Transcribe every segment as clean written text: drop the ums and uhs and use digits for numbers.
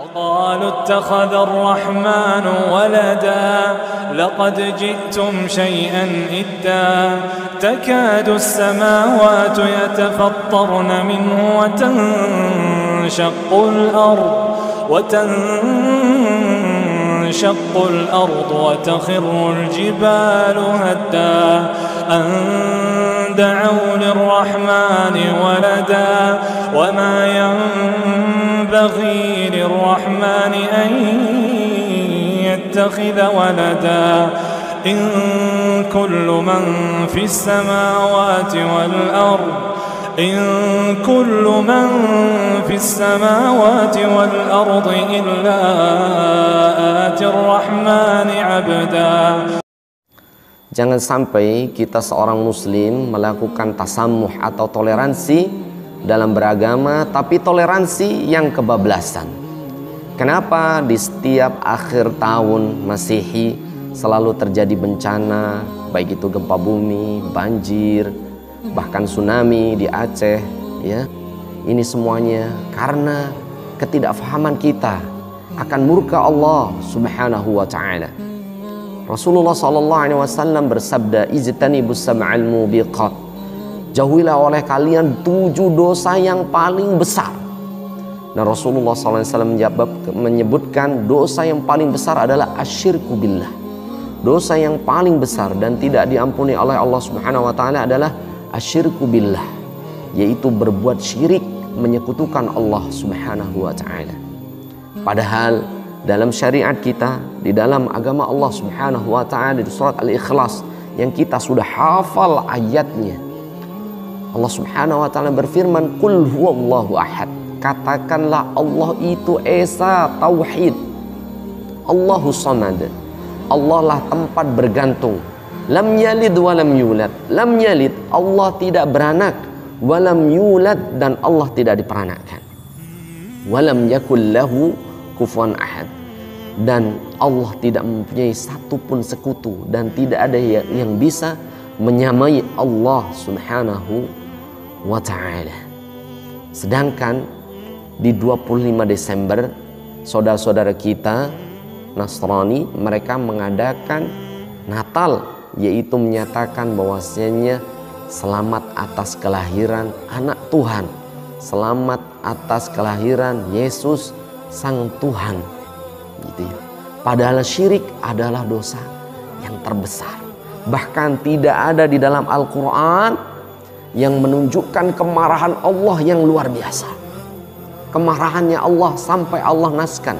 وقالوا اتخذ الرحمن ولدا لقد جئتم شيئا إدا تكاد السماوات يتفطرن منه وتنشق الأرض وتخر الجبال هدا أن دعوا للرحمن ولدا وما ينبغي للرحمن أن يتخذ ولدا إن كل من في السماوات والأرض إلا آتي الرحمن عبدا. Jangan sampai kita seorang muslim melakukan tasamuh atau toleransi dalam beragama, tapi toleransi yang kebablasan. Kenapa di setiap akhir tahun Masehi selalu terjadi bencana, baik itu gempa bumi, banjir, bahkan tsunami di Aceh, ya? Ini semuanya karena ketidakfahaman kita akan murka Allah Subhanahu wa taala. Rasulullah SAW bersabda, ijtanibus sab'al mubiqat, jauhilah oleh kalian 7 dosa yang paling besar. Nah, Rasulullah SAW menyebutkan dosa yang paling besar adalah asyirku billah. Dosa yang paling besar dan tidak diampuni oleh Allah Subhanahu wa taala adalah asyirku billah, yaitu berbuat syirik, menyekutukan Allah Subhanahu wa taala. Padahal dalam syariat kita, di dalam agama Allah Subhanahu wa taala, di surat Al-Ikhlas yang kita sudah hafal ayatnya, Allah Subhanahu wa taala berfirman, "Qul huwallahu ahad." Katakanlah Allah itu esa, tauhid. Allahus samad. Allah lah tempat bergantung. Lam yalid wa lam yulad. Lam yalid, Allah tidak beranak. Wa lam yulad, dan Allah tidak diperanakkan. Wa lam yakul lahu kufuwan ahad, dan Allah tidak mempunyai satupun sekutu, dan tidak ada yang bisa menyamai Allah Subhanahu wa ta'ala. Sedangkan di 25 Desember saudara-saudara kita Nasrani mereka mengadakan Natal, yaitu menyatakan bahwasanya selamat atas kelahiran anak Tuhan, selamat atas kelahiran Yesus Sang Tuhan, gitu ya. Padahal syirik adalah dosa yang terbesar. Bahkan tidak ada di dalam Al-Quran yang menunjukkan kemarahan Allah yang luar biasa. Kemarahannya Allah sampai Allah naskan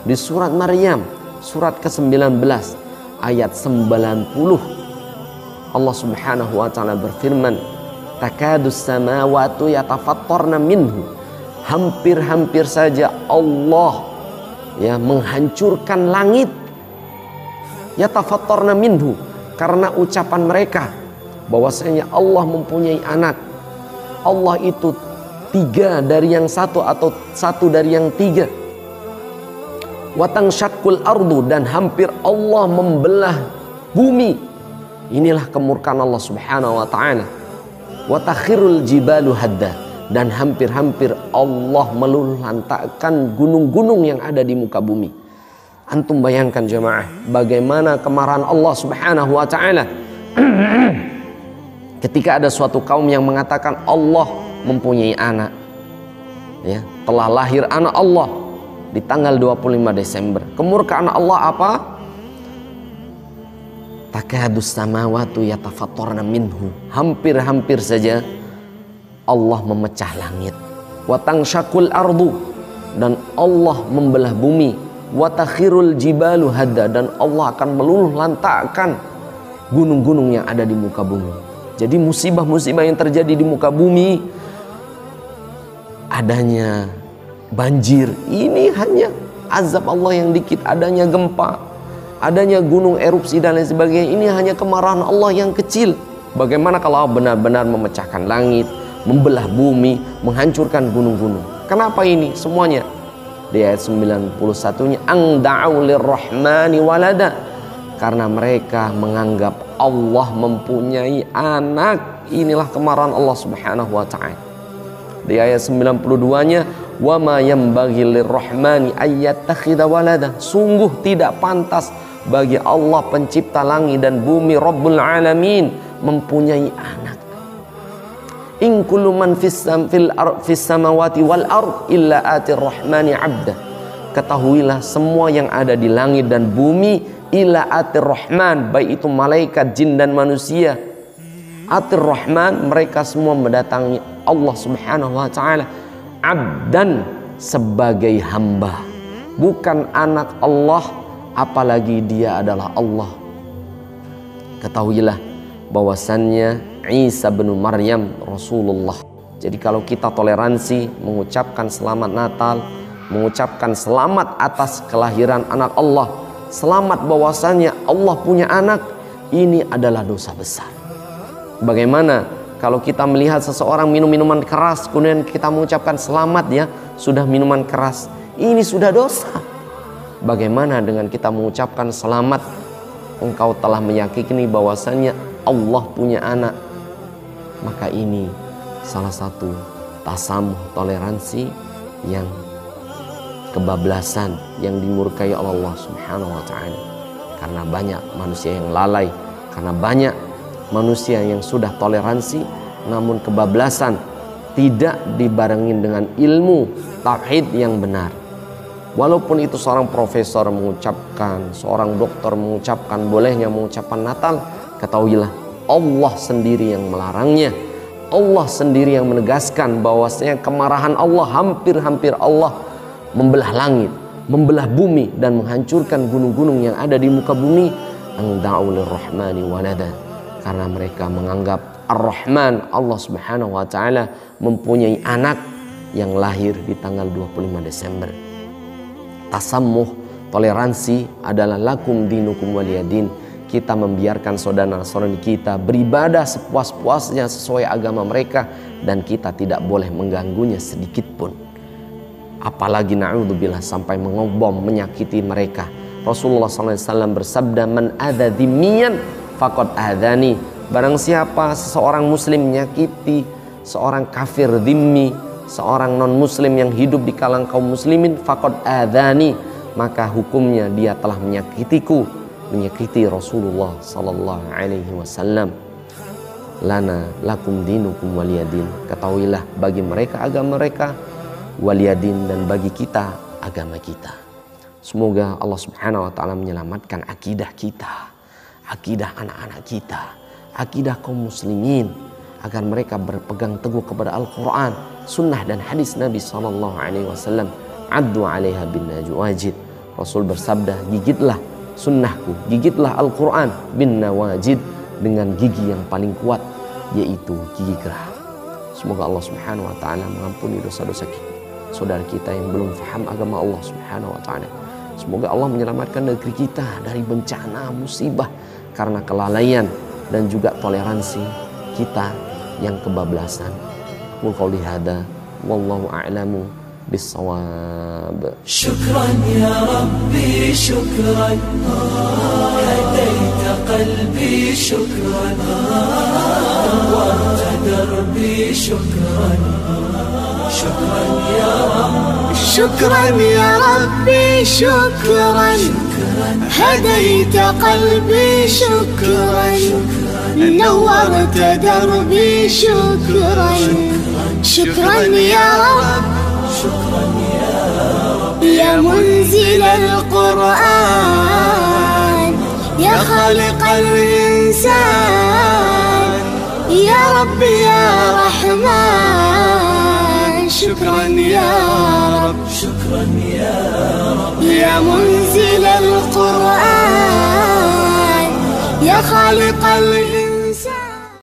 di surat Maryam, surat ke-19 ayat 90. Allah Subhanahu wa ta'ala berfirman, takadus samawati yatafattarna minhu. Hampir-hampir saja Allah ya menghancurkan langit, yatafattarna minhu, karena ucapan mereka bahwasanya Allah mempunyai anak. Allah itu 3 dari yang 1 atau 1 dari yang 3. Watangsyaqqul ardu, dan hampir Allah membelah bumi. Inilah kemurkaan Allah Subhanahu wa ta'ala. Watakhirul jibalu hadda, dan hampir-hampir Allah meluluhlantakkan gunung-gunung yang ada di muka bumi. Antum bayangkan jemaah, bagaimana kemarahan Allah Subhanahu wa ta'ala ketika ada suatu kaum yang mengatakan Allah mempunyai anak, ya, telah lahir anak Allah di tanggal 25 Desember. Kemurkaan Allah apa? Takadus samawati yatafattarna minhu. Hampir-hampir saja Allah memecah langit. Watangsyaqqul ardu, dan Allah membelah bumi. Watakhirul jibalu hadda, dan Allah akan meluluhlantakkan gunung-gunung yang ada di muka bumi. Jadi musibah-musibah yang terjadi di muka bumi, adanya banjir, ini hanya azab Allah yang dikit. Adanya gempa, adanya gunung erupsi dan lain sebagainya, ini hanya kemarahan Allah yang kecil. Bagaimana kalau Allah benar-benar memecahkan langit, membelah bumi, menghancurkan gunung-gunung? Kenapa ini semuanya? Di ayat 91-nya, ang da'u lirrahmani walada, karena mereka menganggap Allah mempunyai anak. Inilah kemarahan Allah Subhanahu wa ta'ala. Di ayat 92-nya, wa ma yanbaghi lirrahmani ayyattakhidha walada. Sungguh tidak pantas bagi Allah pencipta langit dan bumi, Rabbul Alamin, mempunyai anak. In kullu man fis samawati wal ard illa atir rahmani abda. Ketahuilah semua yang ada di langit dan bumi illa atir rahman, baik itu malaikat, jin dan manusia. Atir rahman, mereka semua mendatangi Allah Subhanahu wa taala abdan, sebagai hamba, bukan anak Allah, apalagi dia adalah Allah. Ketahuilah bahwasannya Isa bin Maryam Rasulullah. Jadi kalau kita toleransi, mengucapkan selamat Natal, mengucapkan selamat atas kelahiran anak Allah, selamat bahwasannya Allah punya anak, ini adalah dosa besar. Bagaimana kalau kita melihat seseorang minum minuman keras, kemudian kita mengucapkan selamat, ya sudah minuman keras, ini sudah dosa. Bagaimana dengan kita mengucapkan selamat, engkau telah meyakini bahwasannya Allah punya anak, maka ini salah satu tasamuh, toleransi yang kebablasan, yang dimurkai oleh Allah Subhanahu wa taala. Karena banyak manusia yang lalai, karena banyak manusia yang sudah toleransi namun kebablasan, tidak dibarengin dengan ilmu tauhid yang benar. Walaupun itu seorang profesor mengucapkan, seorang dokter mengucapkan bolehnya mengucapkan Natal, ketahuilah Allah sendiri yang melarangnya. Allah sendiri yang menegaskan bahwasanya kemarahan Allah, hampir-hampir Allah membelah langit, membelah bumi, dan menghancurkan gunung-gunung yang ada di muka bumi. Ang da'u lirrahmani walada, karena mereka menganggap Ar-Rahman, Allah Subhanahu wa taala, mempunyai anak yang lahir di tanggal 25 Desember. Tasammuh, toleransi adalah lakum dinukum waliyadin. Kita membiarkan saudara-saudari kita beribadah sepuas-puasnya sesuai agama mereka, dan kita tidak boleh mengganggunya sedikit pun. Apalagi na'udzubillah sampai mengobom, menyakiti mereka. Rasulullah SAW bersabda, man adza dhimmiyan faqad adzani. Barang siapa seseorang muslim menyakiti seorang kafir dhimmi, seorang non muslim yang hidup di kalangan kaum muslimin, faqad adzani, maka hukumnya dia telah menyakitiku, menyakiti Rasulullah sallallahu alaihi wasallam. Lana lakum dinukum waliyadin. Ketahuilah bagi mereka agama mereka, waliyadin, dan bagi kita agama kita. Semoga Allah Subhanahu wa taala menyelamatkan akidah kita, akidah anak-anak kita, akidah kaum muslimin, agar mereka berpegang teguh kepada Al-Quran, sunnah dan hadis Nabi sallallahu alaihi wasallam. Addu 'alaiha bin najwajid. Rasul bersabda, gigitlah sunnahku, gigitlah Al-Quran bin nawajid, dengan gigi yang paling kuat, yaitu gigi gerah. Semoga Allah Subhanahu wa taala mengampuni dosa-dosa saudara kita yang belum faham agama Allah Subhanahu wa taala. Semoga Allah menyelamatkan negeri kita dari bencana, musibah karena kelalaian dan juga toleransi kita yang kebablasan. Qul qouli hada wallahu a'lamu bis-shawab. Syukran ya Rabbi, syukran, hadaita qalbi, syukran, nawwarta darbi, syukran, syukran ya Rabbi, syukran ya Rabbi, syukran, hadaita qalbi, syukran, nawwarta darbi, syukran, syukran ya Rabbi, شكرا يا منزل القرآن، يا خالق الإنسان، يا رب يا رحمن. شكرا يا رب، شكرا يا رب، يا منزل القرآن، يا خالق الإنسان.